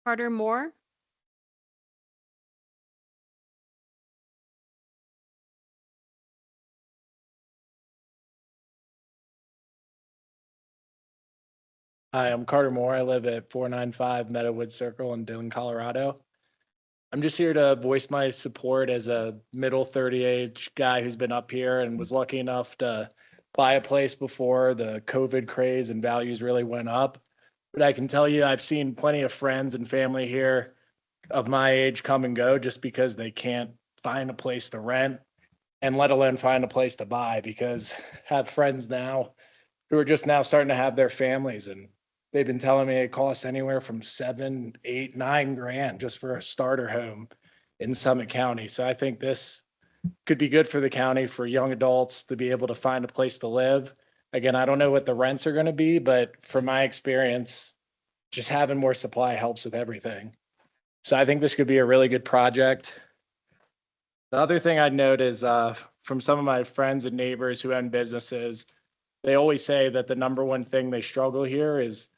Carter Moore. Hi, I'm Carter Moore. I live at 495 Meadowood Circle in Dillon, Colorado. I'm just here to voice my support as a middle 30 age guy who's been up here and was lucky enough to buy a place before the COVID craze and values really went up. But I can tell you, I've seen plenty of friends and family here of my age come and go just because they can't find a place to rent and let alone find a place to buy, because I have friends now who are just now starting to have their families, and they've been telling me it costs anywhere from 7, 8, 9 grand just for a starter home in Summit County. So I think this could be good for the county for young adults to be able to find a place to live. Again, I don't know what the rents are going to be, but from my experience, just having more supply helps with everything. So I think this could be a really good project. The other thing I'd note is from some of my friends and neighbors who own businesses, they always say that the number one thing they struggle here is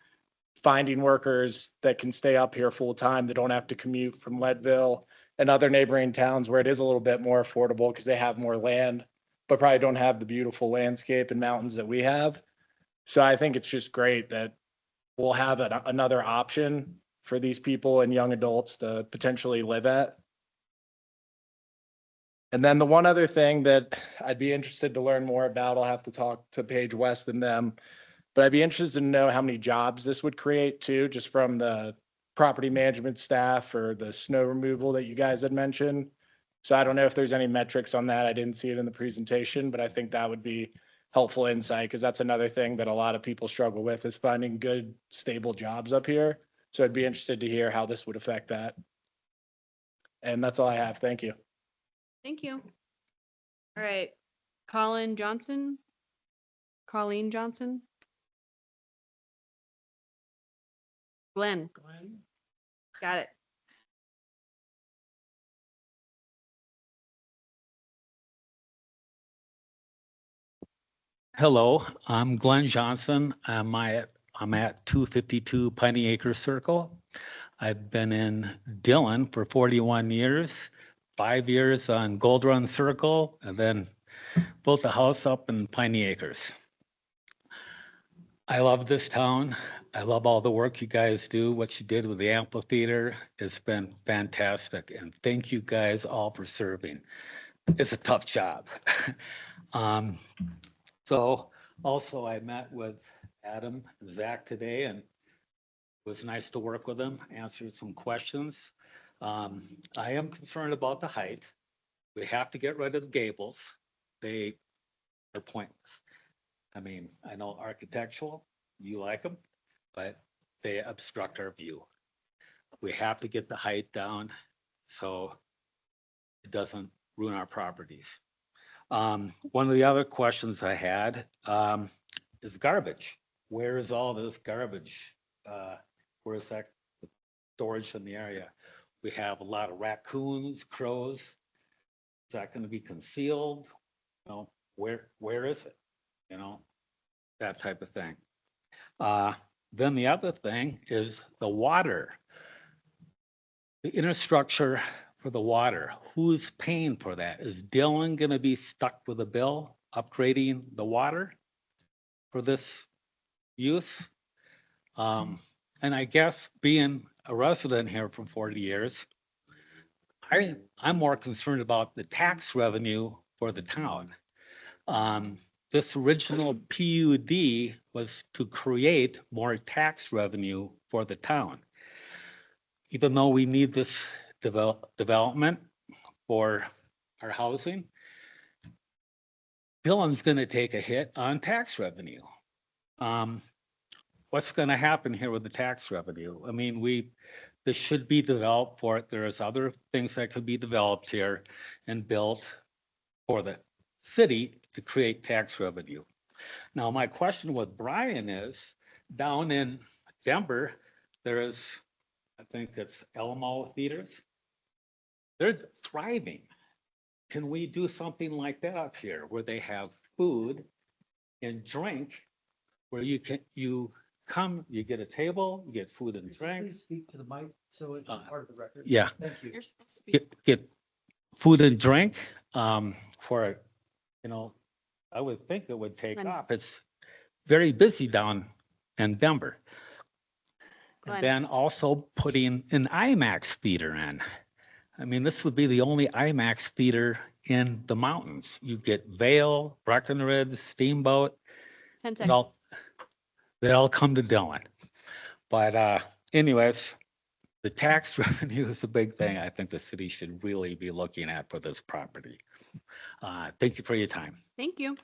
finding workers that can stay up here full time. They don't have to commute from Leadville and other neighboring towns where it is a little bit more affordable because they have more land, but probably don't have the beautiful landscape and mountains that we have. So I think it's just great that we'll have another option for these people and young adults to potentially live at. And then the one other thing that I'd be interested to learn more about, I'll have to talk to Paige West and them, but I'd be interested to know how many jobs this would create too, just from the property management staff or the snow removal that you guys had mentioned. So I don't know if there's any metrics on that. I didn't see it in the presentation, but I think that would be helpful insight, because that's another thing that a lot of people struggle with, is finding good, stable jobs up here. So I'd be interested to hear how this would affect that. And that's all I have. Thank you. Thank you. All right. Colleen Johnson. Glenn. Got it. Hello, I'm Glenn Johnson. I'm at 252 Piney Acre Circle. I've been in Dillon for 41 years, 5 years on Gold Run Circle, and then built a house up in Piney Acres. I love this town. I love all the work you guys do. What you did with the amphitheater has been fantastic. And thank you guys all for serving. It's a tough job. So also I met with Adam and Zach today, and it was nice to work with them, answered some questions. I am concerned about the height. We have to get rid of the gables. They are pointless. I mean, I know architectural, you like them, but they obstruct our view. We have to get the height down so it doesn't ruin our properties. One of the other questions I had is garbage. Where is all this garbage? Where is that storage in the area? We have a lot of raccoons, crows. Is that going to be concealed? You know, where is it? You know, that type of thing. Then the other thing is the water. The infrastructure for the water, who's paying for that? Is Dillon going to be stuck with a bill upgrading the water for this use? And I guess being a resident here for 40 years, I'm more concerned about the tax revenue for the town. This original PUD was to create more tax revenue for the town. Even though we need this development for our housing, Dillon's going to take a hit on tax revenue. What's going to happen here with the tax revenue? I mean, this should be developed for it. There's other things that could be developed here and built for the city to create tax revenue. Now, my question with Brian is, down in Denver, there is, I think it's Alamo Theaters. They're thriving. Can we do something like that up here where they have food and drink, where you come, you get a table, you get food and drink. Please speak to the mic so it's part of the record. Yeah, Thank you. You're supposed to be. get food and drink, for, I would think it would take Glenn. off. It's very busy down in Denver. Glenn. And then also putting an IMAX theater in. I mean, this would be the only IMAX theater in the mountains. You get Vail, Breckenridge, Steamboat, 10 they seconds. all, they all come to Dillon. But anyways, the tax revenue is a big thing I think the city should really be looking at for this property. Thank you for your time. Thank you.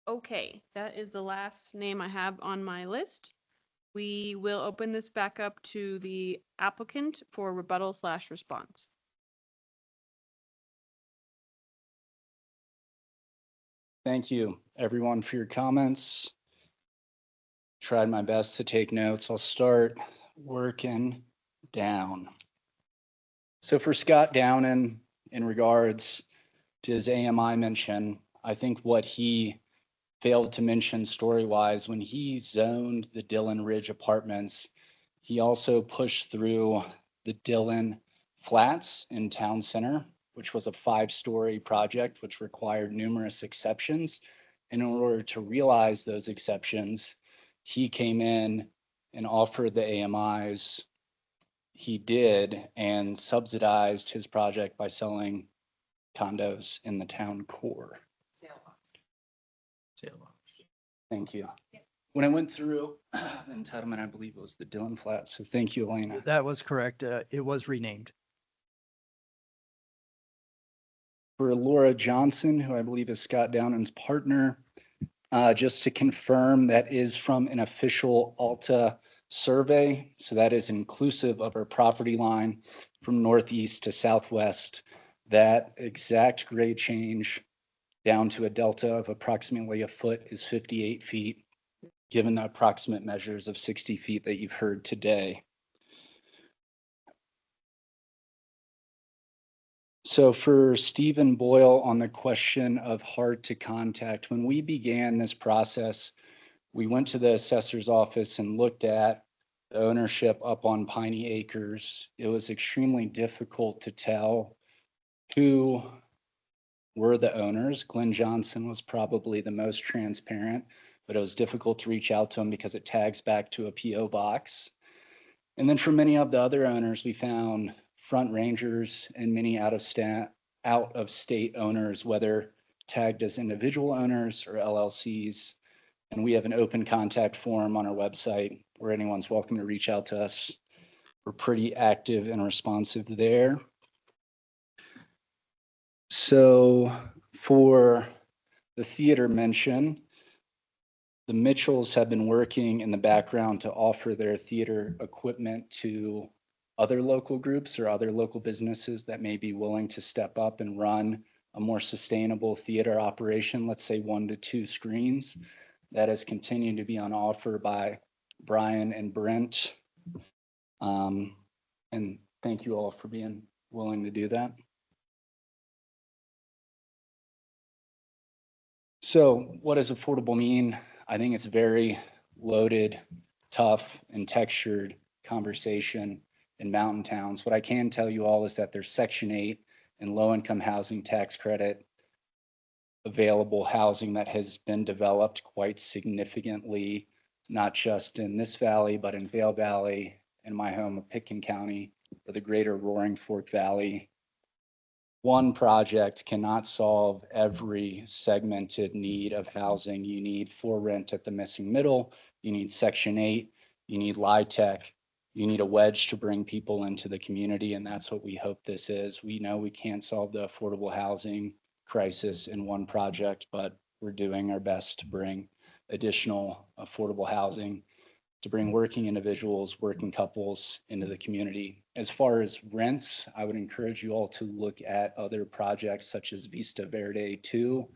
Okay, that is the last name I have on my list. We will open this back up to the applicant for rebuttal/response. Thank you, everyone, for your comments. Tried my best to take notes. I'll start working down. So for Scott Downen, in regards to his AMI mention, I think what he failed to mention story-wise, when he zoned the Dillon Ridge Apartments, he also pushed through the Dillon Flats in Town Center, which was a 5-story project, which required numerous exceptions. In order to realize those exceptions, he came in and offered the AMIs. He did, and subsidized his project by selling condos in the town core. Thank you. When I went through the entitlement, I believe it was the Dillon Flats. So thank you, Elena. That was correct. It was renamed. For Laura Johnson, who I believe is Scott Downen's partner, just to confirm, that is from an official Alta survey. So that is inclusive of our property line from northeast to southwest. That exact grade change down to a delta of approximately a foot is 58 feet, given the approximate measures of 60 feet that you've heard today. So for Stephen Boyle on the question of hard to contact, when we began this process, we went to the assessor's office and looked at the ownership up on Piney Acres. It was extremely difficult to tell who were the owners. Glenn Johnson was probably the most transparent, but it was difficult to reach out to him because it tags back to a PO box. And then for many of the other owners, we found front rangers and many out of state owners, whether tagged as individual owners or LLCs. And we have an open contact form on our website where anyone's welcome to reach out to us. We're pretty active and responsive there. So for the theater mention, the Mitchells have been working in the background to offer their theater equipment to other local groups or other local businesses that may be willing to step up and run a more sustainable theater operation, let's say 1 to 2 screens. That has continued to be on offer by Brian and Brent. And thank you all for being willing to do that. So what does affordable mean? I think it's a very loaded, tough, and textured conversation in mountain towns. What I can tell you all is that there's Section 8 and low-income housing tax credit available housing that has been developed quite significantly, not just in this valley, but in Vail Valley, in my home of Pitkin County, or the greater Roaring Fork Valley. One project cannot solve every segmented need of housing. You need for rent at the missing middle, you need Section 8, you need LIHTC, you need a wedge to bring people into the community, and that's what we hope this is. We know we can't solve the affordable housing crisis in one project, but we're doing our best to bring additional affordable housing, to bring working individuals, working couples into the community. As far as rents, I would encourage you all to look at other projects such as Vista Verde 2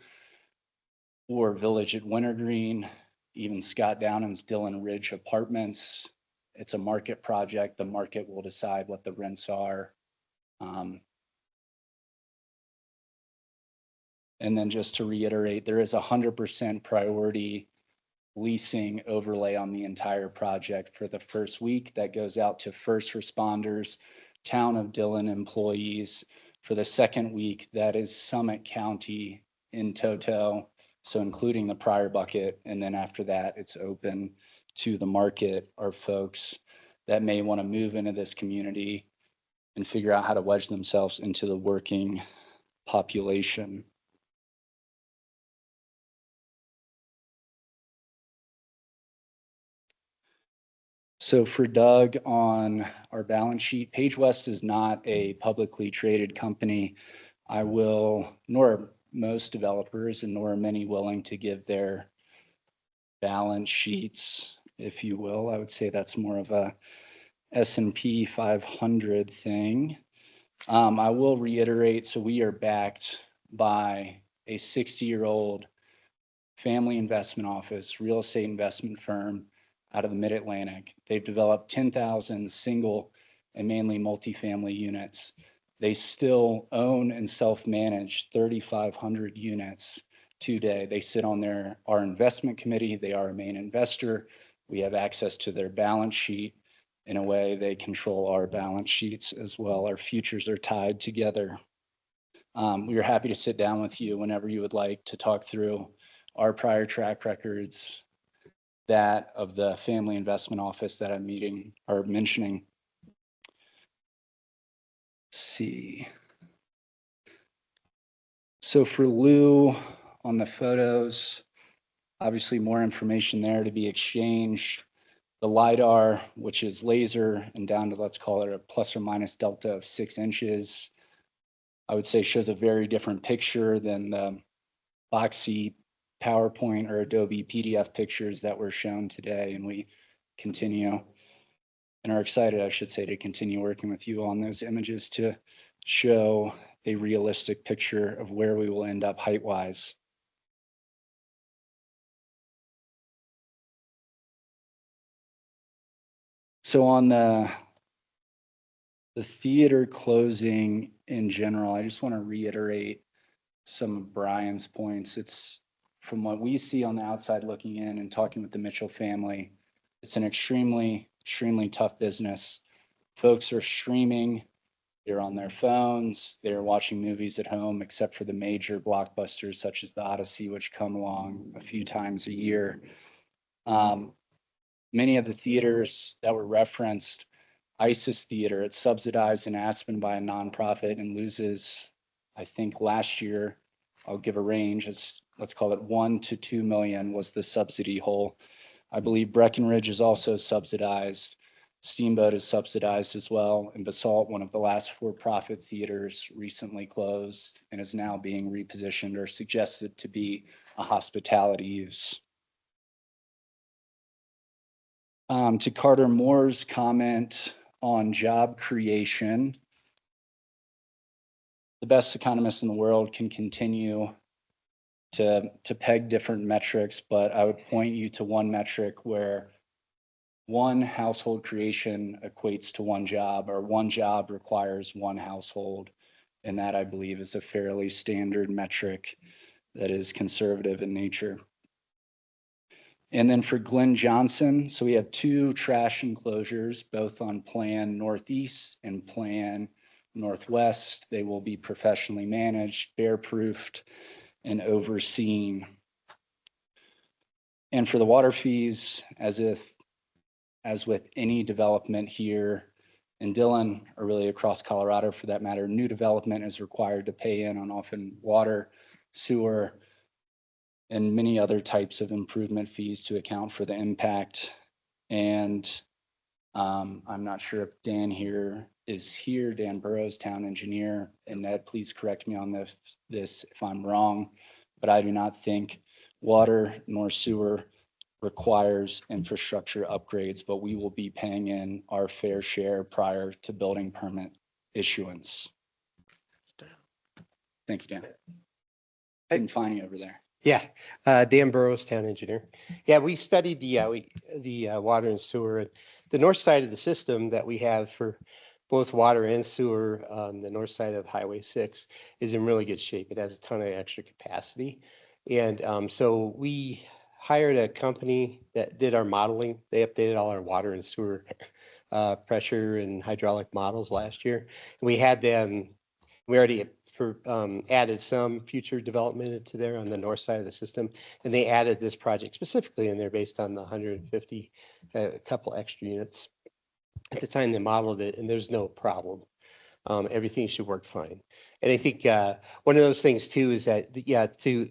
or Village at Wintergreen, even Scott Downen's Dillon Ridge Apartments. It's a market project. The market will decide what the rents are. And then just to reiterate, there is 100% priority leasing overlay on the entire project for the first week. That goes out to first responders, town of Dillon employees. For the second week, that is Summit County in toto, so including the prior bucket. And then after that, it's open to the market or folks that may want to move into this community and figure out how to wedge themselves into the working population. So for Doug on our balance sheet, Page West is not a publicly traded company. I will, nor are most developers and nor are many willing to give their balance sheets, if you will. I would say that's more of a S&P 500 thing. I will reiterate, so we are backed by a 60-year-old family investment office, real estate investment firm out of the Mid-Atlantic. They've developed 10,000 single and mainly multifamily units. They still own and self-manage 3,500 units today. They sit on our investment committee. They are a main investor. We have access to their balance sheet. In a way, they control our balance sheets as well. Our futures are tied together. We are happy to sit down with you whenever you would like to talk through our prior track records, that of the family investment office that I'm mentioning. Let's see. So for Lou on the photos, obviously more information there to be exchanged. The LiDAR, which is laser and down to, let's call it a plus or minus delta of 6 inches, I would say shows a very different picture than the boxy PowerPoint or Adobe PDF pictures that were shown today. And we continue and are excited, I should say, to continue working with you on those images to show a realistic picture of where we will end up height-wise. So on the theater closing in general, I just want to reiterate some of Brian's points. It's from what we see on the outside looking in and talking with the Mitchell family, it's an extremely, extremely tough business. Folks are streaming, they're on their phones, they're watching movies at home, except for the major blockbusters such as the Odyssey, which come along a few times a year. Many of the theaters that were referenced, ISIS Theater, it's subsidized in Aspen by a nonprofit and loses, I think last year, I'll give a range, let's call it 1 to 2 million was the subsidy hole. I believe Breckenridge is also subsidized. Steamboat is subsidized as well. And Basalt, one of the last for-profit theaters, recently closed and is now being repositioned or suggested to be a hospitality use. To Carter Moore's comment on job creation, the best economists in the world can continue to peg different metrics, but I would point you to one metric where one household creation equates to one job, or one job requires one household. And that, I believe, is a fairly standard metric that is conservative in nature. And then for Glenn Johnson, so we have 2 trash enclosures, both on Plan Northeast and Plan Northwest. They will be professionally managed, bear-proofed, and overseen. And for the water fees, as with any development here in Dillon, or really across Colorado for that matter, new development is required to pay in on often water, sewer, and many other types of improvement fees to account for the impact. And I'm not sure if Dan is here, Dan Burrows, town engineer, and Ned, please correct me on this if I'm wrong, but I do not think water nor sewer requires infrastructure upgrades, but we will be paying in our fair share prior to building permit issuance. Thank you, Dan. Couldn't find you over there. Yeah, Dan Burrows, town engineer. Yeah, we studied the water and sewer. The north side of the system that we have for both water and sewer, the north side of Highway 6 is in really good shape. It has a ton of extra capacity. And so we hired a company that did our modeling. They updated all our water and sewer pressure and hydraulic models last year. We had them, we already added some future development into there on the north side of the system. And they added this project specifically in there based on the 150, a couple extra units. At the time they modeled it, and there's no problem. Everything should work fine. And I think one of those things too is that, yeah, to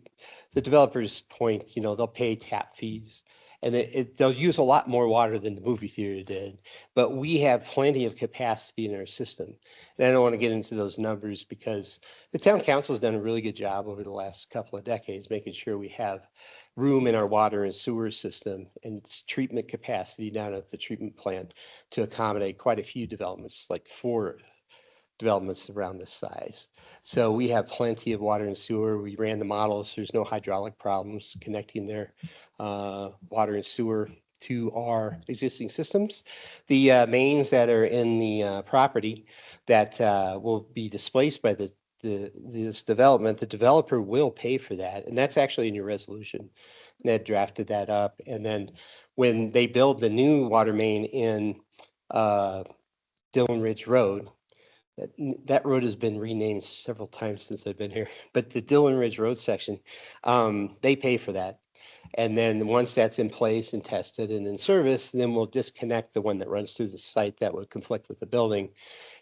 the developer's point, you know, they'll pay tap fees and they'll use a lot more water than the movie theater did, but we have plenty of capacity in our system. And I don't want to get into those numbers because the town council has done a really good job over the last couple of decades, making sure we have room in our water and sewer system and treatment capacity down at the treatment plant to accommodate quite a few developments, like 4 developments around this size. So we have plenty of water and sewer. We ran the models. There's no hydraulic problems connecting their water and sewer to our existing systems. The mains that are in the property that will be displaced by this development, the developer will pay for that. And that's actually in your resolution. Ned drafted that up. And then when they build the new water main in Dillon Ridge Road, that road has been renamed several times since I've been here, but the Dillon Ridge Road section, they pay for that. And then once that's in place and tested and in service, then we'll disconnect the one that runs through the site that would conflict with the building.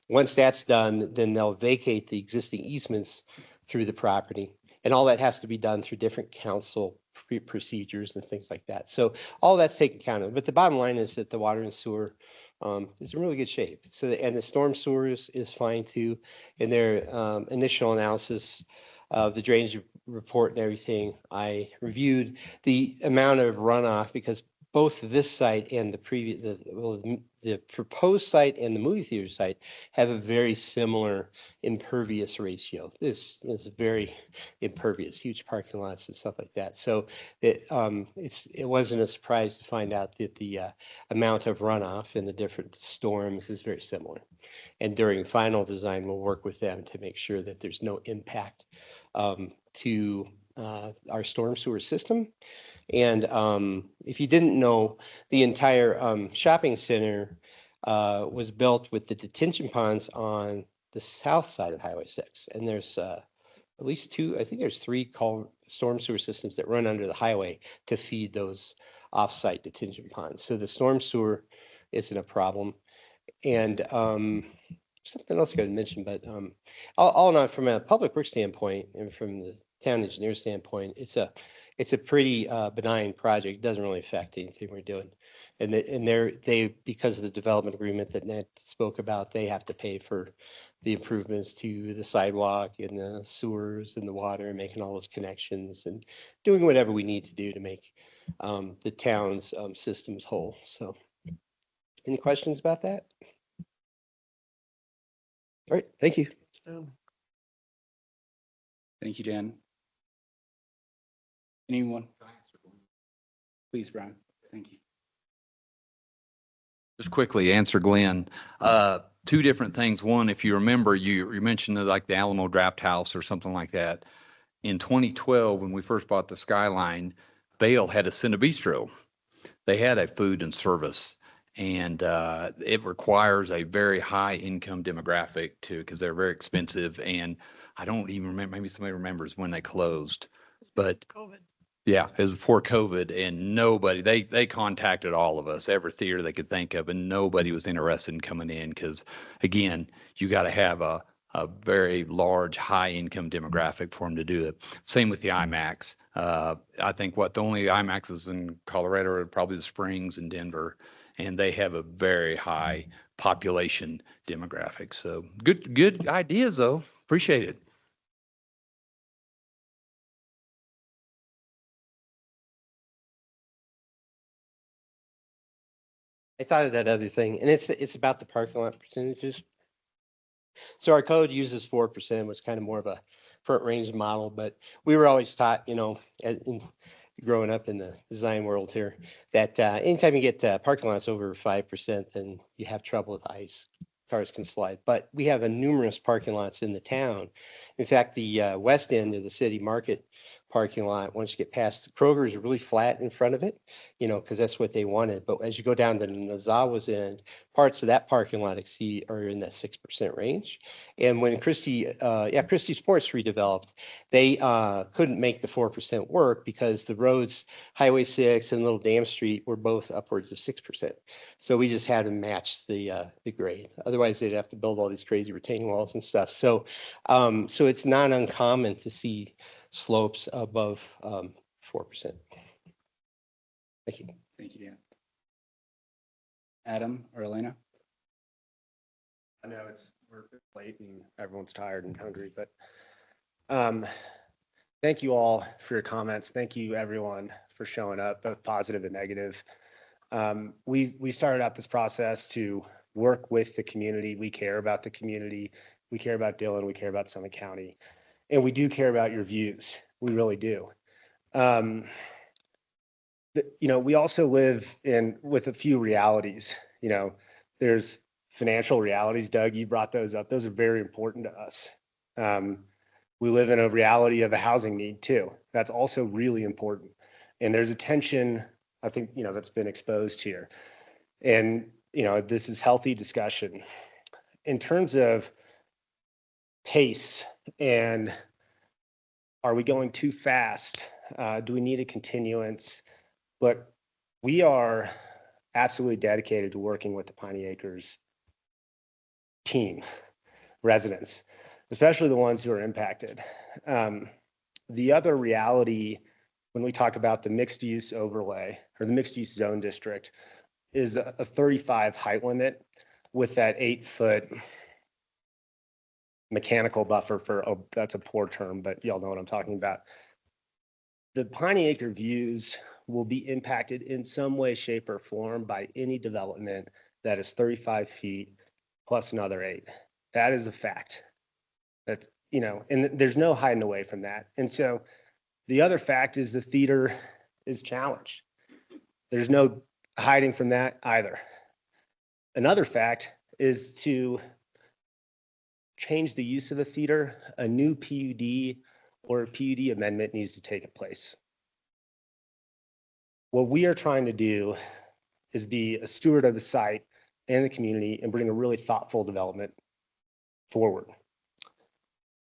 Once that's done, then they'll vacate the existing easements through the property. And all that has to be done through different council procedures and things like that. So all that's taken account of. But the bottom line is that the water and sewer is in really good shape. So, and the storm sewer is fine too. In their initial analysis of the drainage report and everything, I reviewed the amount of runoff because both this site and the previous, the proposed site and the movie theater site have a very similar impervious ratio. This is very impervious, huge parking lots and stuff like that. So it wasn't a surprise to find out that the amount of runoff in the different storms is very similar. And during final design, we'll work with them to make sure that there's no impact to our storm sewer system. And if you didn't know, the entire shopping center was built with the detention ponds on the south side of Highway 6. And there's at least 2, I think there's 3 storm sewer systems that run under the highway to feed those off-site detention ponds. So the storm sewer isn't a problem. And something else I got to mention, but all in all, from a public works standpoint and from the town engineer standpoint, it's a pretty benign project. It doesn't really affect anything we're doing. And they because of the development agreement that Ned spoke about, they have to pay for the improvements to the sidewalk and the sewers and the water and making all those connections and doing whatever we need to do to make the town's systems whole. So any questions about that? All right, thank you. Thank you, Dan. Anyone? Please, Brian. Thank you. Just quickly answer Glenn. 2 different things. One, if you remember, you mentioned like the Alamo Draft House or something like that. In 2012, when we first bought the Skyline, Vail had a Cinna Bistro. They had a food and service, and it requires a very high income demographic because they're very expensive. And I don't even remember, maybe somebody remembers when they closed, but COVID. yeah, it was before COVID, and nobody, they contacted all of us, every theater they could think of, and nobody was interested in coming in because, again, you got to have a very large, high-income demographic for them to do it. Same with the IMAX. I think the only IMAXs in Colorado are probably the Springs and Denver, and they have a very high population demographic. So good ideas, though. Appreciate it. I thought of that other thing, and it's about the parking lot percentages. So our code uses 4%, which is kind of more of a front range model, but we were always taught, you know, growing up in the design world here, that anytime you get parking lots over 5%, then you have trouble with ice. Cars can slide, but we have numerous parking lots in the town. In fact, the west end of the city, Market parking lot. Once you get past Kroger is really flat in front of it, you know, because that's what they wanted. But as you go down to Nazawa's end, parts of that parking lot are in that 6% range. And when Christie Sports redeveloped, they couldn't make the 4% work because the roads, Highway 6 and Little Dam Street, were both upwards of 6%. So we just had to match the grade. Otherwise, they'd have to build all these crazy retaining walls and stuff. So it's not uncommon to see slopes above 4%. Thank you. Thank you, Dan. Adam or Elena? I know we're late and everyone's tired and hungry, but thank you all for your comments. Thank you everyone for showing up, both positive and negative. We started out this process to work with the community. We care about the community. We care about Dillon. We care about Summit County. And we do care about your views. We really do. We also live with a few realities. There's financial realities. Doug, you brought those up. Those are very important to us. We live in a reality of a housing need too. That's also really important. And there's a tension, I think, that's been exposed here. And, this is healthy discussion. In terms of pace and are we going too fast? Do we need a continuance? But we are absolutely dedicated to working with the Piney Acres team, residents, especially the ones who are impacted. The other reality when we talk about the mixed use overlay or the mixed use zone district is a 35 height limit with that 8-foot mechanical buffer that's a poor term, but y'all know what I'm talking about. The Piney Acre views will be impacted in some way, shape, or form by any development that is 35 feet plus another 8. That is a fact. That's, and there's no hiding away from that. And so the other fact is the theater is challenged. There's no hiding from that either. Another fact is to change the use of the theater, a new PUD or a PUD amendment needs to take place. What we are trying to do is be a steward of the site and the community and bring a really thoughtful development forward.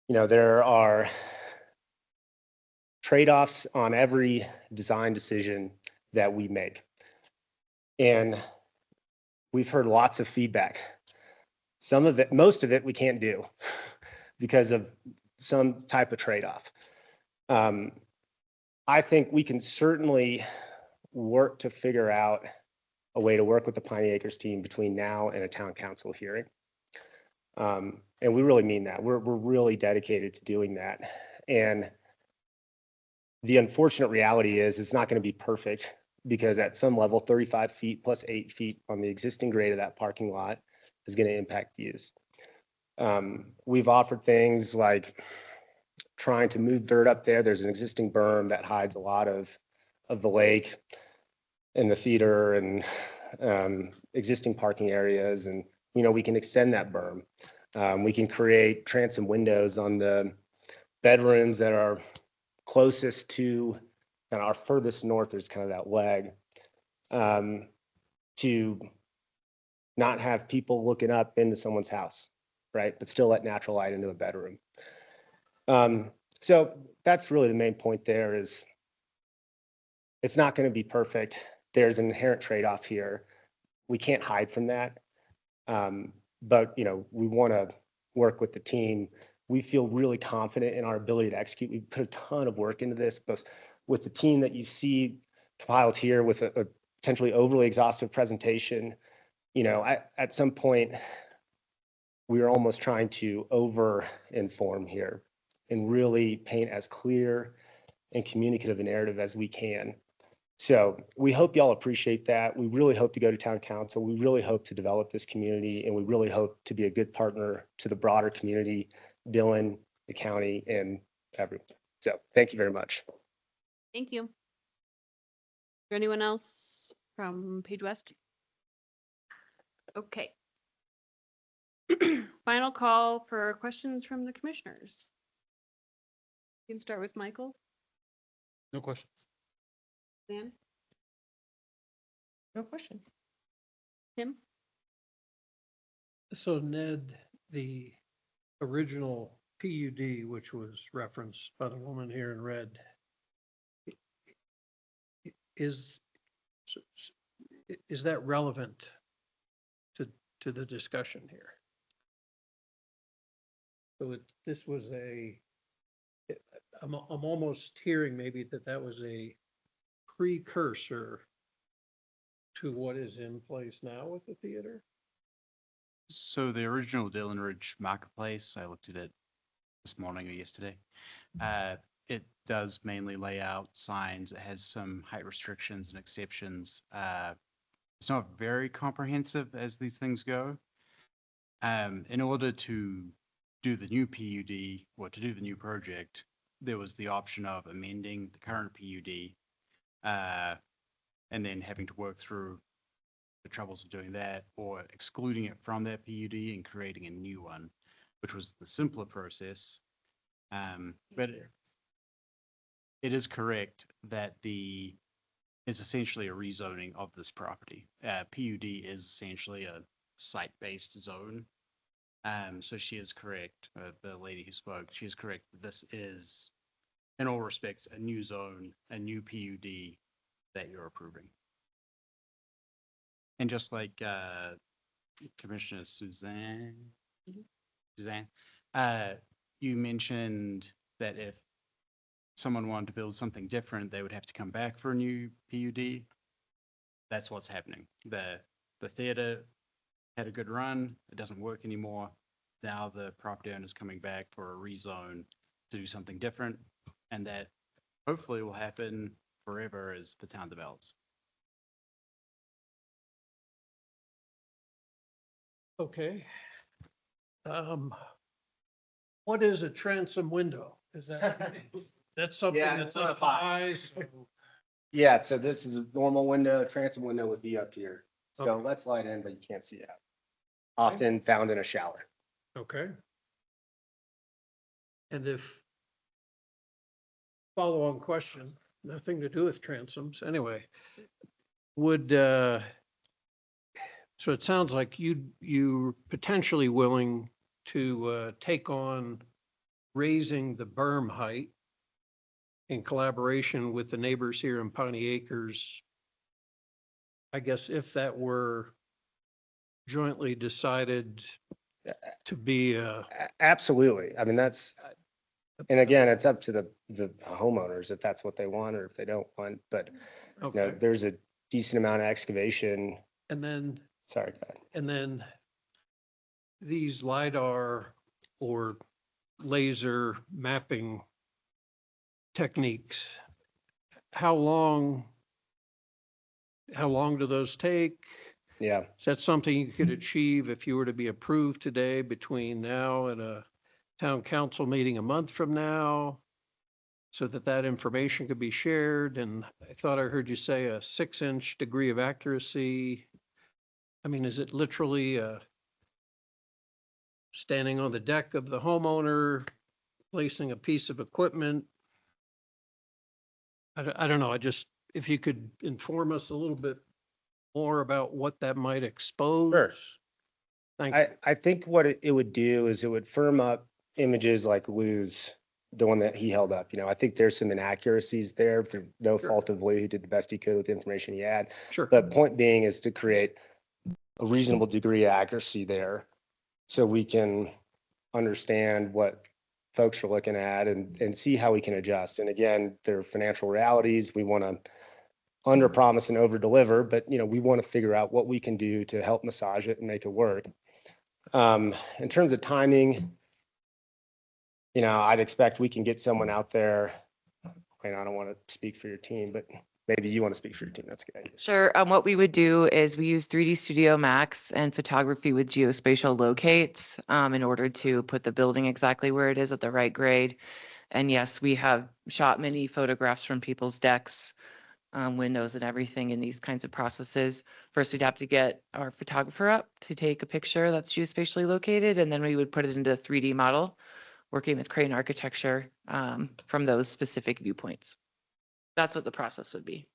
There are trade-offs on every design decision that we make. And we've heard lots of feedback. Some of it, most of it we can't do because of some type of trade-off. I think we can certainly work to figure out a way to work with the Piney Acres team between now and a town council hearing. And we really mean that. We're really dedicated to doing that. And the unfortunate reality is it's not going to be perfect because at some level, 35 feet plus 8 feet on the existing grade of that parking lot is going to impact use. We've offered things like trying to move dirt up there. There's an existing berm that hides a lot of the lake and the theater and existing parking areas. And, we can extend that berm. We can create transom windows on the bedrooms that are closest to and our furthest north. There's kind of that leg to not have people looking up into someone's house, right? But still let natural light into a bedroom. So that's really the main point there is it's not going to be perfect. There's an inherent trade-off here. We can't hide from that. But, we want to work with the team. We feel really confident in our ability to execute. We put a ton of work into this, but with the team that you see compiled here with a potentially overly exhaustive presentation, at some point, we are almost trying to over-inform here and really paint as clear and communicative a narrative as we can. So we hope y'all appreciate that. We really hope to go to town council. We really hope to develop this community, and we really hope to be a good partner to the broader community, Dillon, the county, and everyone. So thank you very much. Thank you. Is there anyone else from Page West? Okay. Final call for questions from the commissioners. You can start with Michael. No questions. Dan? No question. Tim? So Ned, the original PUD, which was referenced by the woman here in red, is, is that relevant to the discussion here? So this was I'm almost hearing maybe that was a precursor to what is in place now with the theater? So the original Dillon Ridge Marketplace, I looked at it this morning or yesterday. It does mainly lay out signs. It has some height restrictions and exceptions. It's not very comprehensive as these things go. In order to do the new PUD or to do the new project, there was the option of amending the current PUD and then having to work through the troubles of doing that, or excluding it from that PUD and creating a new one, which was the simpler process. But it is correct that it's essentially a rezoning of this property. PUD is essentially a site-based zone. So she is correct, the lady who spoke, she is correct. This is, in all respects, a new zone, a new PUD that you're approving. And just like Commissioner Suzanne, you mentioned that if someone wanted to build something different, they would have to come back for a new PUD. That's what's happening. The theater had a good run. It doesn't work anymore. Now the property owner is coming back for a rezone to do something different, and that hopefully will happen forever as the town develops. Okay. What is a transom window? Is that's something Yeah, that's it's not up a box. high? So- Yeah, so this is a normal window, transom window would be up here. So Okay. let's light in, but you can't see out. Often found in a shower. Okay. And if, follow-on question, nothing to do with transoms, anyway, would, so it sounds like you potentially willing to take on raising the berm height in collaboration with the neighbors here in Piney Acres. I guess if that were jointly decided to be Absolutely. I mean, and again, it's up to the homeowners if that's what they want or if they don't want, but you know, okay. there's a decent amount of excavation. And then Sorry, go ahead. And then these LiDAR or laser mapping techniques, how long do those take? Yeah. Is that something you could achieve if you were to be approved today between now and a town council meeting a month from now? So that information could be shared? And I thought I heard you say a 6-inch degree of accuracy. I mean, is it literally standing on the deck of the homeowner, placing a piece of equipment? I don't know. If you could inform us a little bit more about what that might expose. Sure. Thank you. I think what it would do is it would firm up images like Lou's, the one that he held up. You know, I think there's some inaccuracies there through no Sure. fault of Lou, who did the best he could with the information he had. Sure. But point being is to create a reasonable degree of accuracy there so we can understand what folks are looking at and see how we can adjust. And again, there are financial realities. We want to under promise and over deliver, but you know, we want to figure out what we can do to help massage it and make it work. In terms of timing, you know, I'd expect we can get someone out there. And I don't want to speak for your team, but maybe you want to speak for your team. That's a good idea. Sure. What we would do is we use 3D Studio Max and photography with geospatial locates in order to put the building exactly where it is at the right grade. And yes, we have shot many photographs from people's decks, windows and everything in these kinds of processes. First, we'd have to get our photographer up to take a picture that's geospatially located, and then we would put it into a 3D model, working with Crane Architecture from those specific viewpoints. That's what the process would be.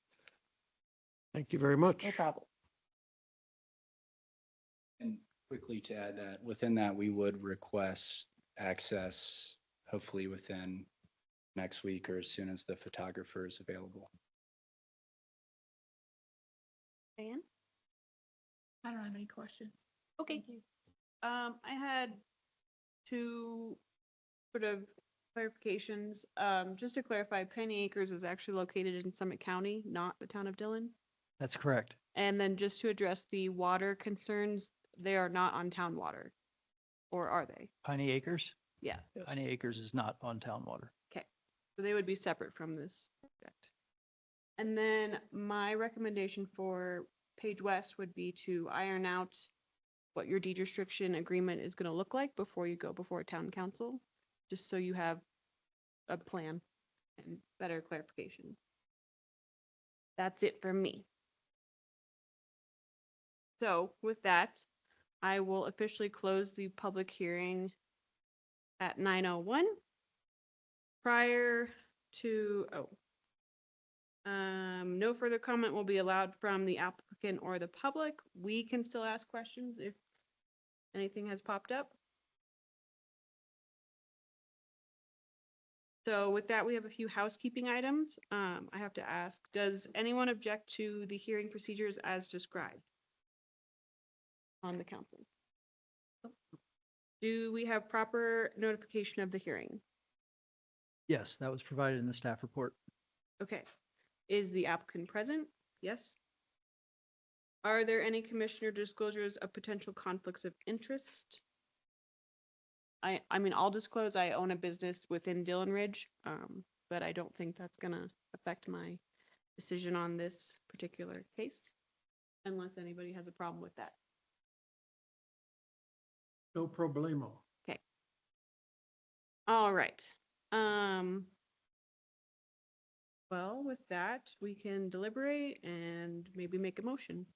Thank you very much. No problem. And quickly to add that, within that, we would request access, hopefully within next week or as soon as the photographer is available. Dan? I don't have any questions. Okay. I had two sort of clarifications. Just to clarify, Penny Acres is actually located in Summit County, not the town of Dillon. That's correct. And then just to address the water concerns, they are not on town water. Or are they? Piney Acres? Yeah. Piney Acres is not on town water. Okay. So they would be separate from this project. And then my recommendation for Page West would be to iron out what your deed restriction agreement is going to look like before you go before town council, just so you have a plan and better clarification. That's it for me. So with that, I will officially close the public hearing at 9:01. Prior to, no further comment will be allowed from the applicant or the public. We can still ask questions if anything has popped up. So with that, we have a few housekeeping items. I have to ask, does anyone object to the hearing procedures as described on the council? Do we have proper notification of the hearing? Yes, that was provided in the staff report. Okay. Is the applicant present? Yes. Are there any commissioner disclosures of potential conflicts of interest? I mean, I'll disclose I own a business within Dillon Ridge, but I don't think that's gonna affect my decision on this particular case, unless anybody has a problem with that. No problemo. All right. Well, with that, we can deliberate and maybe make a motion.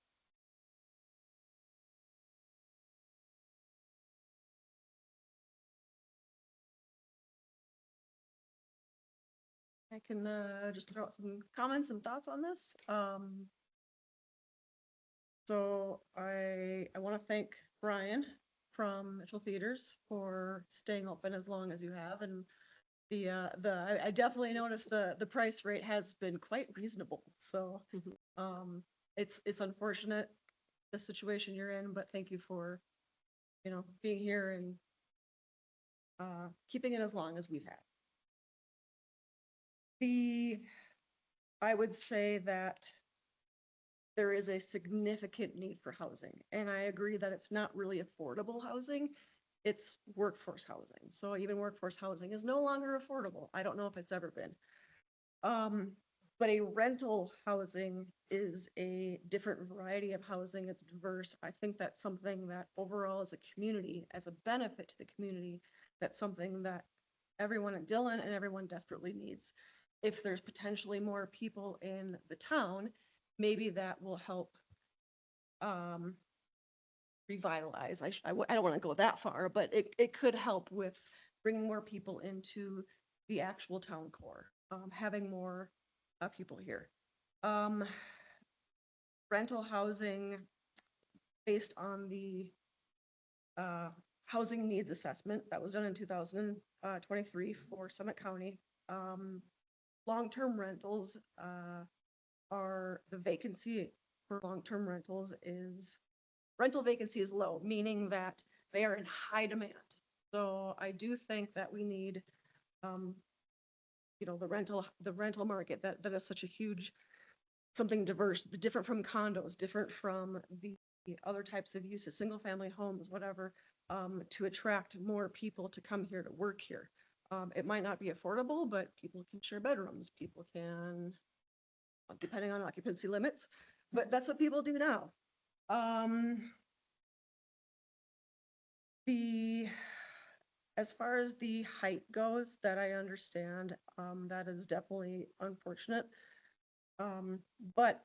I can just throw out some comments and thoughts on this. So I want to thank Brian from Mitchell Theaters for staying open as long as you have, and I definitely noticed the price rate has been quite reasonable. So Mhm. it's unfortunate the situation you're in, but thank you for being here and keeping it as long as we've had. I would say that there is a significant need for housing, and I agree that it's not really affordable housing. It's workforce housing. So even workforce housing is no longer affordable. I don't know if it's ever been. But a rental housing is a different variety of housing. It's diverse. I think that's something that overall as a community, as a benefit to the community, that's something that everyone in Dillon and everyone desperately needs. If there's potentially more people in the town, maybe that will help revitalize. I don't want to go that far, but it could help with bringing more people into the actual town core, having more people here. Rental housing based on the housing needs assessment that was done in 2023 for Summit County. Long-term rentals are the vacancy for long-term rentals is rental vacancy is low, meaning that they are in high demand. So I do think that we need, the rental market that is such a huge, something diverse, different from condos, different from the other types of uses, single family homes, whatever, to attract more people to come here to work here. It might not be affordable, but people can share bedrooms. People can, depending on occupancy limits, but that's what people do now. As far as the height goes, that I understand, that is definitely unfortunate. But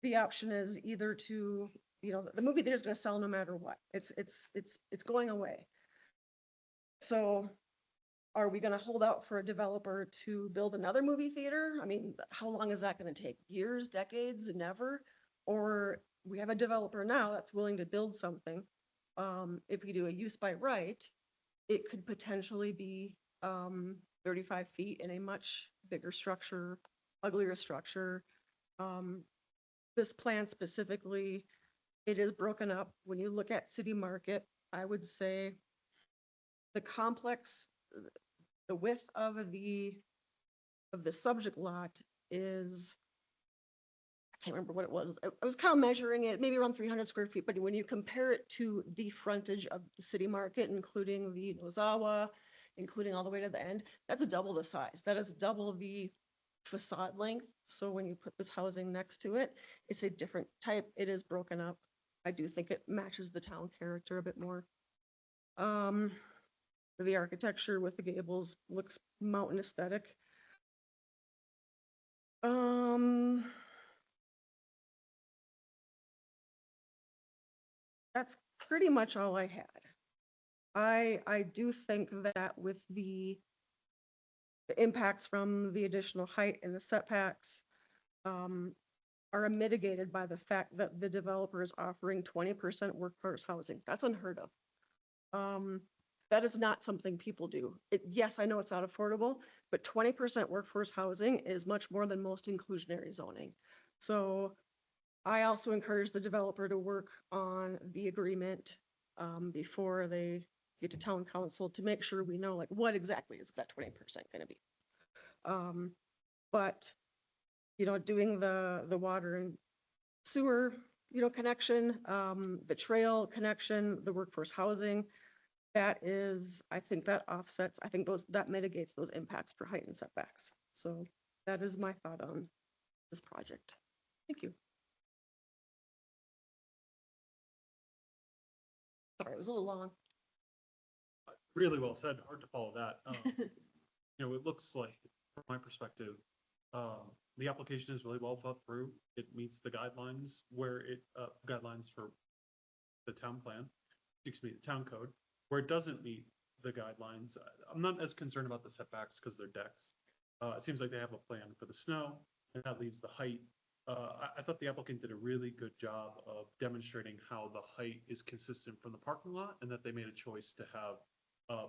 the option is either to, the movie theater is going to sell no matter what. It's going away. So Are we gonna hold out for a developer to build another movie theater? I mean, how long is that gonna take? Years, decades, never? Or we have a developer now that's willing to build something. If we do a use by right, it could potentially be 35 feet in a much bigger structure, uglier structure. This plan specifically, it is broken up. When you look at City Market, I would say the complex, the width of the subject lot is, I can't remember what it was. I was kind of measuring it, maybe around 300 square feet, but when you compare it to the frontage of the City Market, including the Nozawa, including all the way to the end, that's double the size. That is double the facade length. So when you put this housing next to it, it's a different type. It is broken up. I do think it matches the town character a bit more. The architecture with the gables looks mountain aesthetic. That's pretty much all I had. I do think that with the impacts from the additional height and the setbacks are mitigated by the fact that the developer is offering 20% workforce housing. That's unheard of. That is not something people do. Yes, I know it's not affordable, but 20% workforce housing is much more than most inclusionary zoning. So I also encourage the developer to work on the agreement before they get to town council to make sure we know like what exactly is that 20% going to be. But you know, doing the water and sewer, you know, connection, the trail connection, the workforce housing, that is, I think that offsets, I think that mitigates those impacts for height and setbacks. So that is my thought on this project. Thank you. Sorry, it was a little long. Really well said. Hard to follow that. You know, it looks like, from my perspective, the application is really well thought through. It meets the guidelines guidelines for the town plan, excuse me, the town code. Where it doesn't meet the guidelines, I'm not as concerned about the setbacks because they're decks. It seems like they have a plan for the snow, and that leaves the height. I thought the applicant did a really good job of demonstrating how the height is consistent from the parking lot, and that they made a choice to have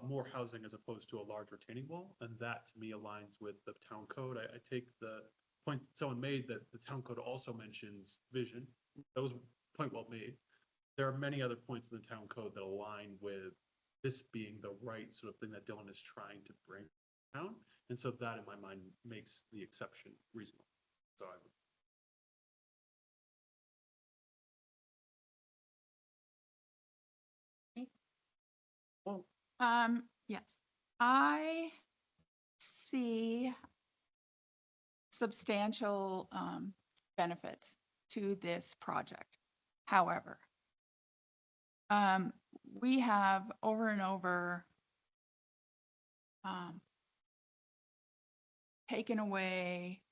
more housing as opposed to a large retaining wall. And that to me aligns with the town code. I take the point that someone made that the town code also mentions vision. That was a point well made. There are many other points in the town code that align with this being the right sort of thing that Dylan is trying to bring down. And so that in my mind makes the exception reasonable. So I would. Yes, I see substantial benefits to this project. However, we have over and over taken away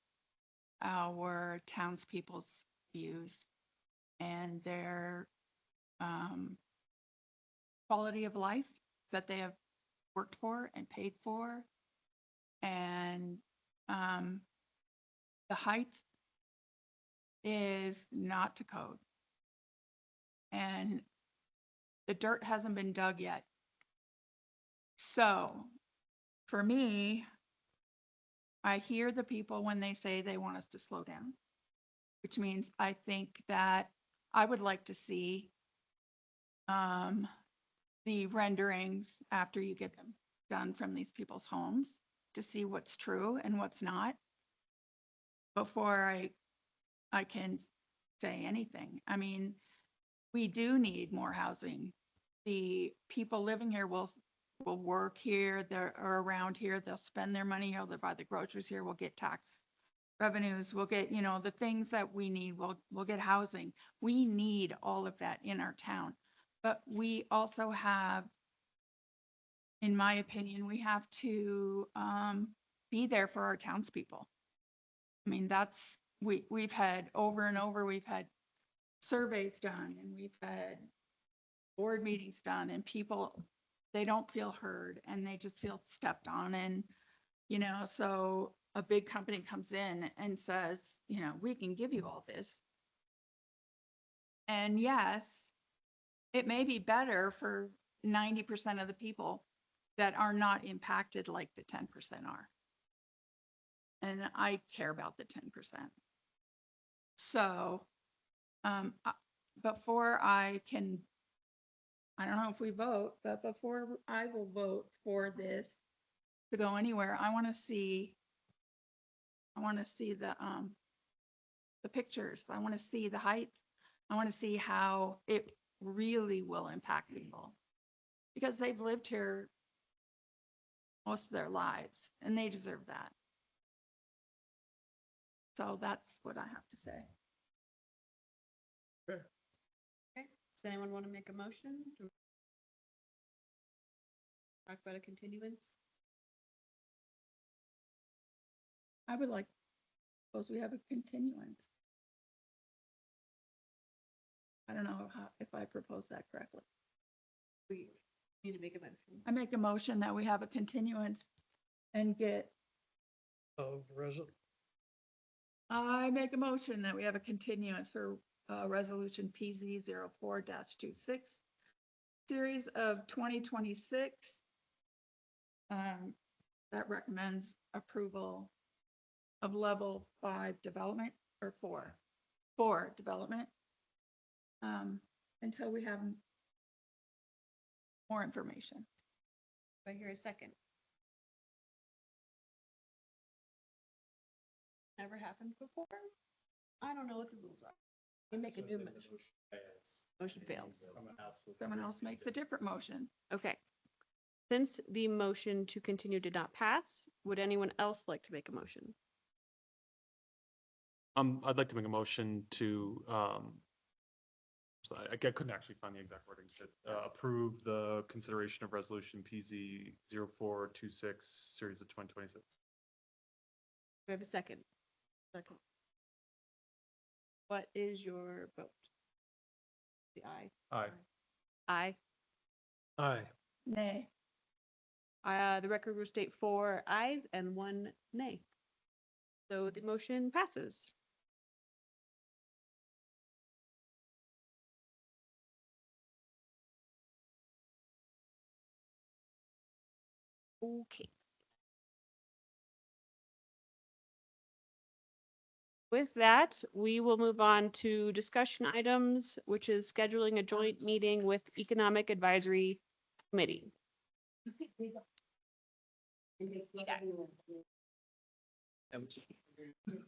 our townspeople's views and their quality of life that they have worked for and paid for. And the height is not to code. And the dirt hasn't been dug yet. So for me, I hear the people when they say they want us to slow down, which means I think that I would like to see the renderings after you get them done from these people's homes to see what's true and what's not before I can say anything. I mean, we do need more housing. The people living here will work here, they're around here, they'll spend their money here, they'll buy the groceries here, we'll get tax revenues, we'll get, you know, the things that we need, we'll get housing. We need all of that in our town. But we also have, in my opinion, we have to be there for our townspeople. I mean, that's, we've had over and over, we've had surveys done and we've had board meetings done and people they don't feel heard and they just feel stepped on. And, so a big company comes in and says, we can give you all this. And yes, it may be better for 90% of the people that are not impacted like the 10% are. And I care about the 10%. So, before I can, I don't know if we vote, but before I will vote for this to go anywhere, I want to see the pictures. I want to see the height. I want to see how it really will impact people, because they've lived here most of their lives and they deserve that. So that's what I have to say. Okay. Does anyone want to make a motion? Talk about a continuance? I would like, suppose we have a continuance. I don't know if I propose that correctly. We need to make a motion. I make a motion that we have a continuance and get, I make a motion that we have a continuance for resolution PZ 04-26, series of 2026. That recommends approval of level 5 development, or 4 development, until we have more information. Do I hear a second? Never happened before? I don't know what the rules are. We make a new motion. Motion fails. Someone else makes a different motion. Okay. Since the motion to continue did not pass, would anyone else like to make a motion? I'd like to make a motion to, so I couldn't actually find the exact wording, approve the consideration of resolution PZ 0426, series of 2026. Do I have a second? Second. What is your vote? The aye. Aye. Aye. Aye. Nay. The record will state 4 ayes and 1 nay. So the motion passes. Okay. With that, we will move on to discussion items, which is scheduling a joint meeting with Economic Advisory Committee.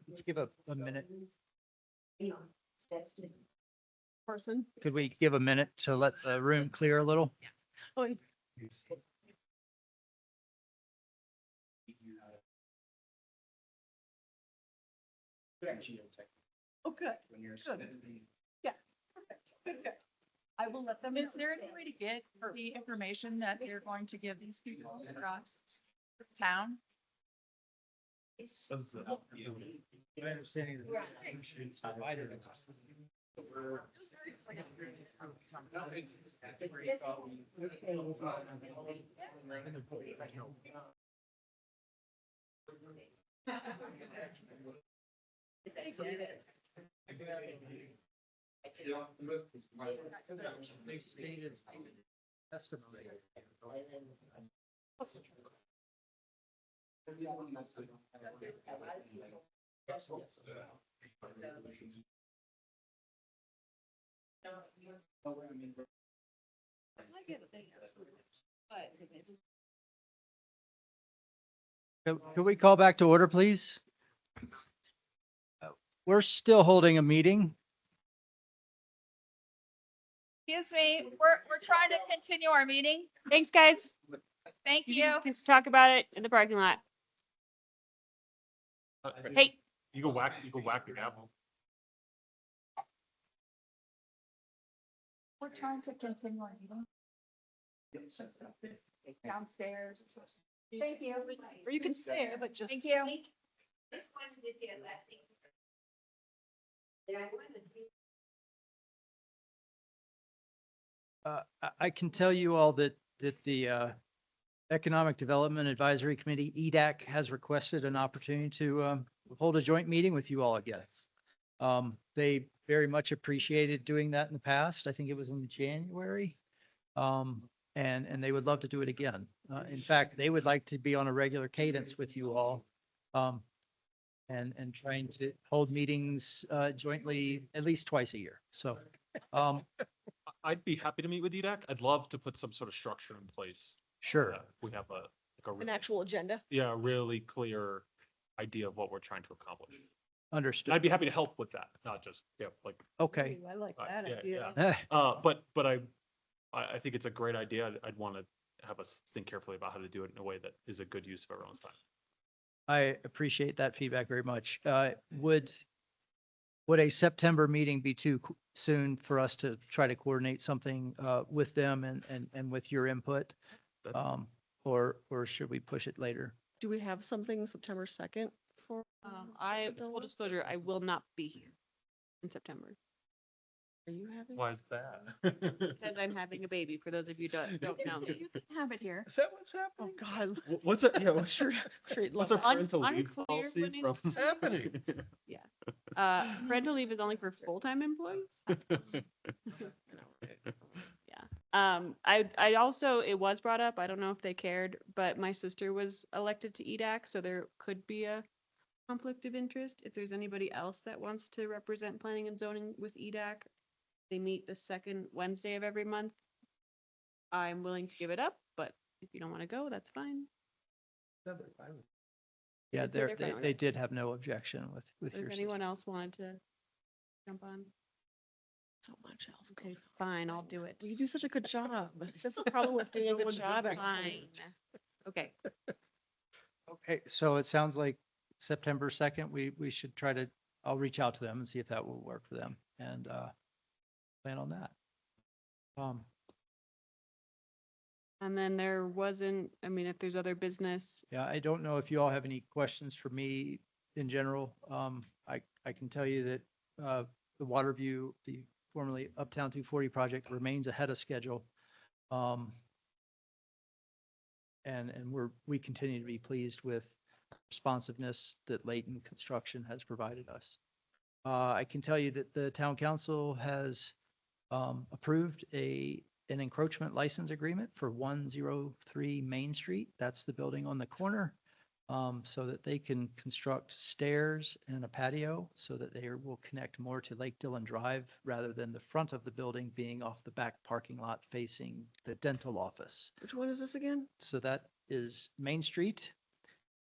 Let's give a minute. Person. Could we give a minute to let the room clear a little? Oh, Oh, good. Good. Yeah, perfect. Good, good. I will let them. Is there any way to get the information that they're going to give these people across town? Could we call back to order, please? We're still holding a meeting. Excuse me, we're trying to continue our meeting. Thanks, guys. Thank You you. can talk about it in the parking lot. Hey, You go whack the gavel. We're trying to continue our meeting. Downstairs. Thank you. Or you can stay, but just. Thank you. I can tell you all that that the Economic Development Advisory Committee, EDAC, has requested an opportunity to hold a joint meeting with you all again. They very much appreciated doing that in the past. I think it was in January. And they would love to do it again. In fact, they would like to be on a regular cadence with you all. And trying to hold meetings jointly at least twice a year. So, I'd be happy to meet with UDAC. I'd love to put some sort of structure in place. sure. that We have like a An really, actual agenda. yeah, a really clear idea of what we're trying to accomplish. And Understood. I'd be happy to help with that, not just, like, Okay. Ooh, I like Uh, that yeah, idea. yeah. But I think it's a great idea. I'd want to have us think carefully about how to do it in a way that is a good use of everyone's time. I appreciate that feedback very much. Would a September meeting be too soon for us to try to coordinate something with them and with your input? Or should we push it later? Do we have something September 2nd for? Full disclosure, I will not be here in September Are you having? Why is that? because I'm having a baby, for those of you don't know. You can have it here. Is that what's Oh, happening? God. What's it? Yeah, what's Sure. Sure. what's our Un- parental leave unclear policy when from? What's happening? Parental leave is only for full-time employees. I also, it was brought up, I don't know if they cared, but my sister was elected to EDAC, so there could be a conflict of interest. If there's anybody else that wants to represent planning and zoning with EDAC, they meet the second Wednesday of every month. I'm willing to give it up, but if you don't want to go, that's fine. Yeah, Did say they're fine with they it. did have no objection with If your. anyone else wanted to jump on, So much else. okay, fine, I'll do it. You do such a good job. That's the problem with doing a good job. at Fine. Okay, Okay, so it sounds like September 2nd, we should try to, I'll reach out to them and see if that will work for them and plan on that. and then there wasn't, I mean, if there's other business, Yeah, I don't know if you all have any questions for me in general. I can tell you that the Waterview, the formerly Uptown 240 project remains ahead of schedule. And we continue to be pleased with responsiveness that Layton Construction has provided us. I can tell you that the town council has approved an encroachment license agreement for 103 Main Street. That's the building on the corner. So that they can construct stairs and a patio so that they will connect more to Lake Dillon Drive rather than the front of the building being off the back parking lot facing the dental office. Which one is this again? So that is Main Street.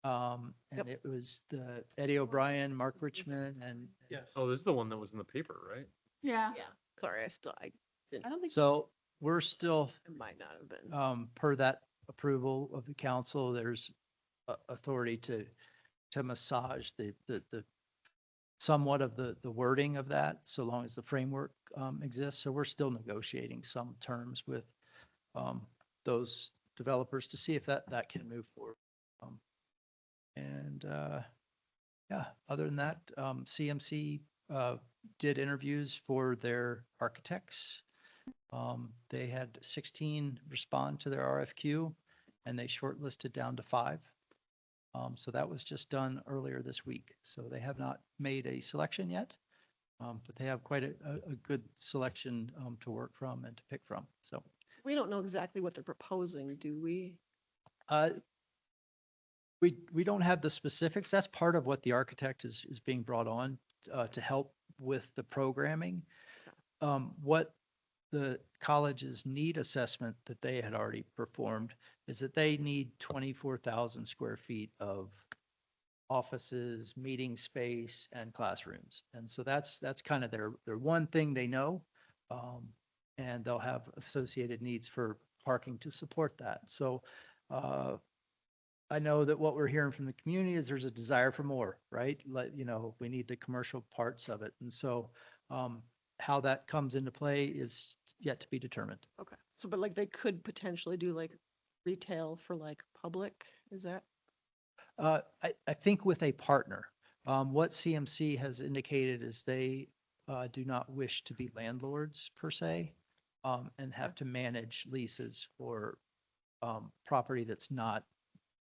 And Yep. it was the Eddie O'Brien, Mark Richmond, and Yes. Oh, this is the one that was in the paper, right? Yeah. Yeah. Sorry, I don't think. so we're still, it might not have been. per that approval of the council, there's authority to massage the somewhat of the wording of that, so long as the framework exists. So we're still negotiating some terms with those developers to see if that can move forward. And yeah, other than that, CMC did interviews for their architects. They had 16 respond to their RFQ and they shortlisted down to 5. So that was just done earlier this week. So they have not made a selection yet, but they have quite a good selection to work from and to pick from. So We don't know exactly what they're proposing, do we? we don't have the specifics. That's part of what the architect is being brought on to help with the programming. What the college's need assessment that they had already performed is that they need 24,000 square feet of offices, meeting space, and classrooms. And so that's kind of their one thing they know. And they'll have associated needs for parking to support that. So I know that what we're hearing from the community is there's a desire for more, right? We need the commercial parts of it. And so how that comes into play is yet to be determined. Okay. So, but like they could potentially do like retail for like public, is that? I think with a partner, what CMC has indicated is they do not wish to be landlords per se, and have to manage leases for property that's not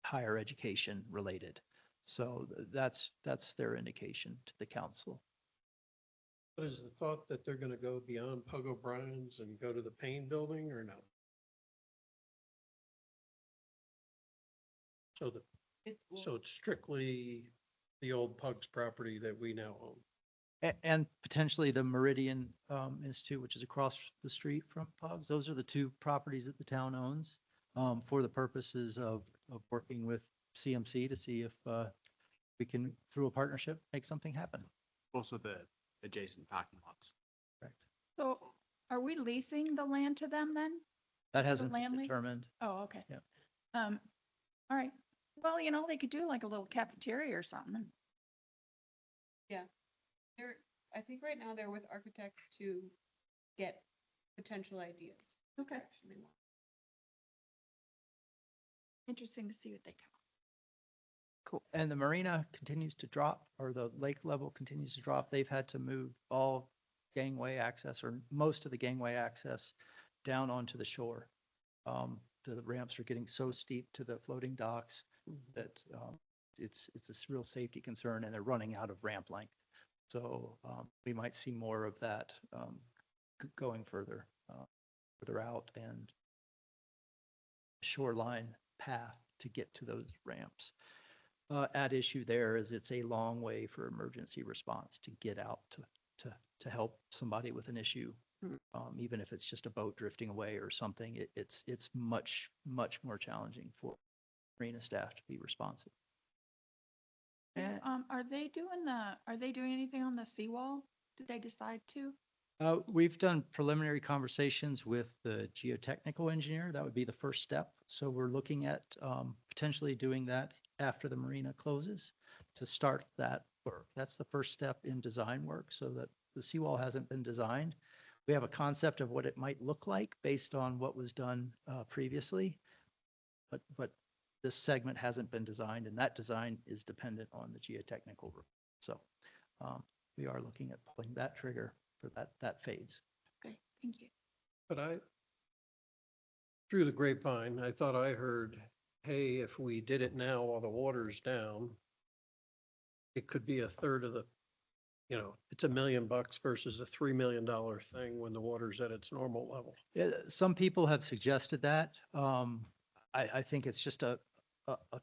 higher education related. So that's their indication to the council. But is the thought that they're gonna go beyond Pug O'Brien's and go to the Payne building or no? So so it's strictly the old Pug's property that we now own. And potentially the Meridian Institute, which is across the street from Pugs. Those are the two properties that the town owns for the purposes of working with CMC to see if we can, through a partnership, make something happen. Also the adjacent parking lots. Correct. So are we leasing the land to them then? That The hasn't been land lease? determined. Oh, okay. Yeah. All right. Well, they could do like a little cafeteria or something. They're, I think right now they're with architects to get potential ideas. Okay. Direction they want. Interesting to see what they come. Cool. And the marina continues to drop, or the lake level continues to drop. They've had to move all gangway access, or most of the gangway access, down onto the shore. The ramps are getting so steep to the floating docks that it's a real safety concern, and they're running out of ramp length. So we might see more of that going further out, and shoreline path to get to those ramps. At issue there is it's a long way for emergency response to get out to help somebody with an issue. Even if it's just a boat drifting away or something, it's much more challenging for marina staff to be responsive. And Are they doing anything on the seawall? Did they decide to? we've done preliminary conversations with the geotechnical engineer. That would be the first step. So we're looking at potentially doing that after the marina closes to start that work. That's the first step in design work, so that the seawall hasn't been designed. We have a concept of what it might look like based on what was done previously, but this segment hasn't been designed, and that design is dependent on the geotechnical report. So we are looking at pulling that trigger for that phase. Okay, thank you. But through the grapevine, I thought I heard, hey, if we did it now while the water's down, it could be a third of the, it's $1 million versus a $3 million thing when the water's at its normal level. Yeah, some people have suggested that. I think it's just a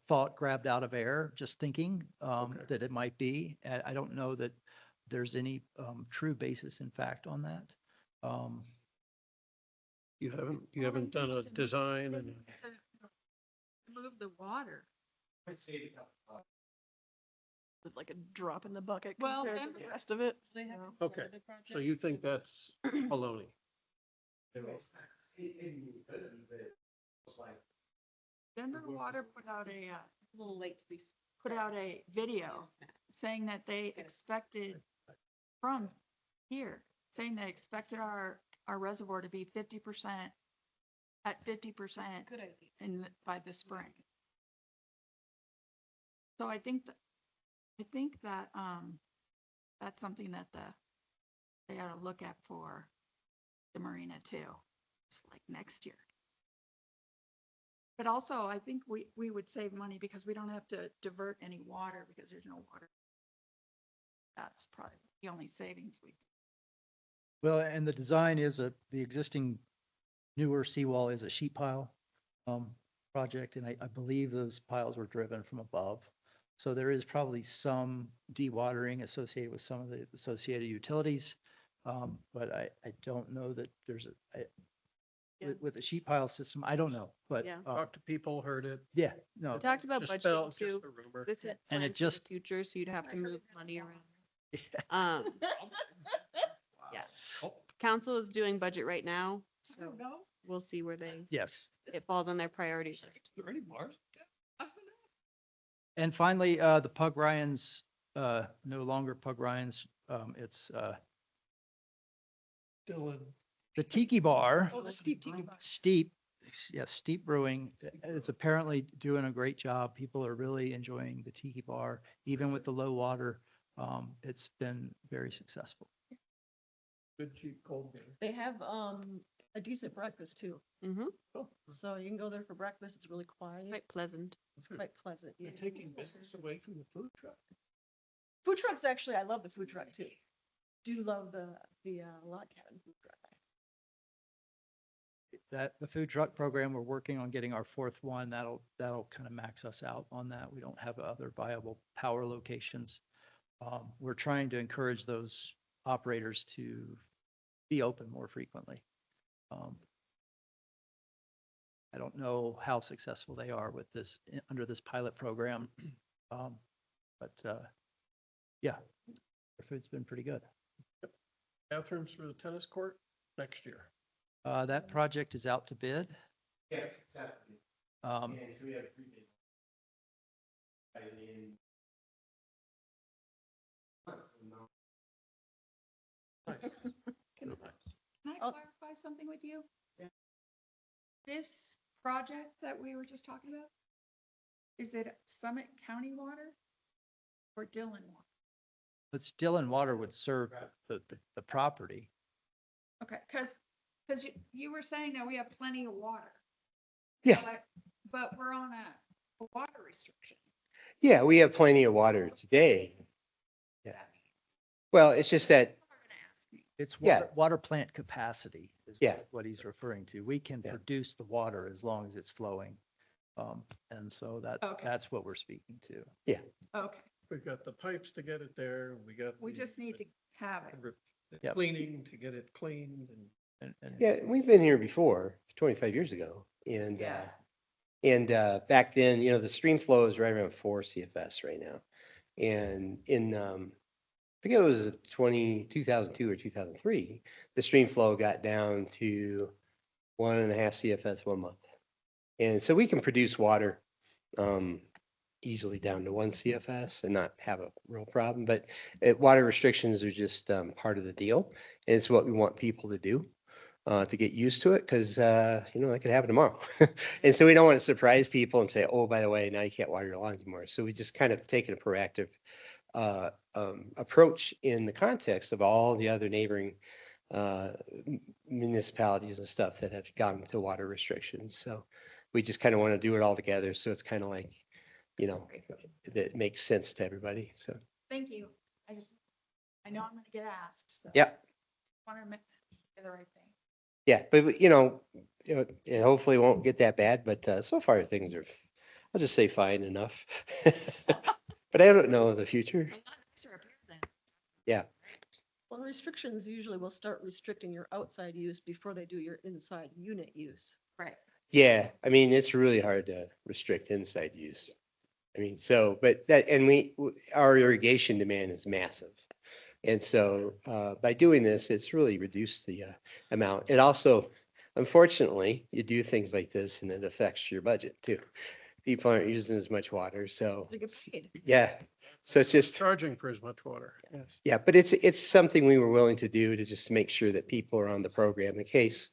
thought grabbed out of air, just thinking that it might be. I don't know that there's any true basis in fact on that. You haven't done a design and. Move the water. Like a drop in the bucket Well, compared to the rest of it. They haven't Okay, started the project. so you think that's baloney? Denver Water put out A little late to be. a video saying that they expected from here, saying they expected our reservoir to be 50%, at 50% Good idea. by the spring. So I think that that's something that they ought to look at for the marina too. It's like next year. But also, I think we would save money because we don't have to divert any water because there's no water. That's probably the only savings we. Well, and the design is the existing newer seawall is a sheet pile project, and I believe those piles were driven from above. So there is probably some dewatering associated with some of the associated utilities. But I don't know that there's with the sheet pile system, I don't know, but Yeah. Talked to people, heard it. yeah, no. We talked about Just spell, budgeting just too. a rumor. This is And planned it for the just- future, so you'd have to move money around. Yeah. Yeah. Council is doing budget right now, so we'll see where Yes. it falls on their priority list. Is there any bars? And finally, the Pug Ryans, no longer Pug Ryans. It's Dylan. the Tiki Bar. Oh, the steep tiki bar. Steep, yes, Steep Brewing. It's apparently doing a great job. People are really enjoying the Tiki Bar, even with the low water. It's been very successful. Good cheap cold beer. They have, a decent breakfast too. Mm-hmm. So you can go there for breakfast. It's really quiet. Quite pleasant. It's quite pleasant. Yeah. You're taking business away from the food truck. Food trucks, actually, I love the food truck too. Do love the log cabin food truck. That, the food truck program, we're working on getting our fourth one. That'll kind of max us out on that. We don't have other viable power locations. We're trying to encourage those operators to be open more frequently. I don't know how successful they are with this, under this pilot program. Yeah, their food's been pretty good. Bathrooms for the tennis court next year. That project is out to bid. Yes, exactly. Um, And so we have pre-bid. Can I clarify something with you? This project that we were just talking about, is it Summit County water or Dillon water? But Dillon Water would serve the property. Okay, because you were saying that we have plenty of water. Yeah. But we're on a water restriction. Yeah, we have plenty of water today. Yeah. Well, it's just that, It's Yeah. water plant capacity is Yeah. what he's referring to. We can Yeah. produce the water as long as it's flowing. And so Okay. that's what we're speaking to. Okay, We've got the pipes to get it there. We got. we the- just need to have it. the Yep. Cleaning to get it cleaned and. yeah, we've been here before, 25 years ago. And, Yeah. back then, the stream flow is right around 4 CFS right now. And in, I forget it was 2002 or 2003, the stream flow got down to 1.5 CFS 1 month. And so we can produce water easily down to 1 CFS and not have a real problem. But water restrictions are just part of the deal. And it's what we want people to do to get used to it because, that could happen tomorrow. And so we don't want to surprise people and say, oh, by the way, now you can't water your lawns anymore. So we just kind of taken a proactive approach in the context of all the other neighboring municipalities and stuff that have gone to water restrictions. So we just kind of want to do it all together. So it's kind of like, that makes sense to everybody. So, Thank you. I know I'm gonna get asked, so. yeah, Want to make the right thing. yeah. But, it hopefully won't get that bad. But so far things are, I'll just say fine enough. But I don't know the future. Yeah. Well, restrictions usually will start restricting your outside use before they do your inside unit use. Right. Yeah, I mean, it's really hard to restrict inside use. I mean, so, but that, and our irrigation demand is massive. And so, by doing this, it's really reduced the amount. It also, unfortunately, you do things like this and it affects your budget too. People aren't using as much water, so, They get paid. yeah. So it's just, Charging for as much water. Yes. yeah, but it's something we were willing to do to just make sure that people are on the program in case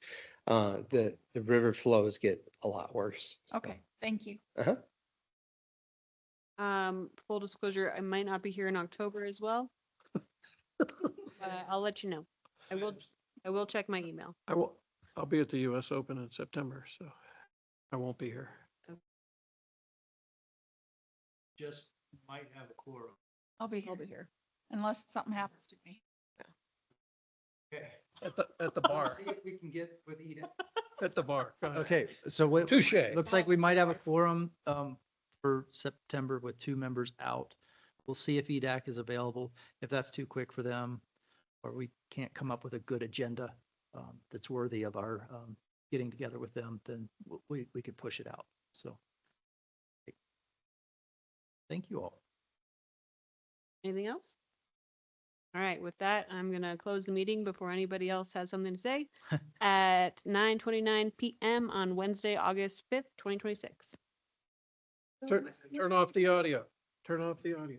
the river flows get a lot worse. Okay, thank you. Uh-huh. Full disclosure, I might not be here in October as well. I'll let you know. I will check my email. I'll be at the US Open in September, so I won't be here. Just might have a quorum. I'll be here I'll be here. unless something happens to me. Okay. At the bar, See if we can get with Edith. at the bar. Go ahead. Okay, so what? Touche. Looks like we might have a quorum for September with 2 members out. We'll see if EDAC is available. If that's too quick for them, or we can't come up with a good agenda that's worthy of our getting together with them, then we could push it out. So thank you all. Anything else? All right, with that, I'm gonna close the meeting before anybody else has something to say at 9:29 PM on Wednesday, August 5th, 2026. Turn off the audio. Turn off the audio.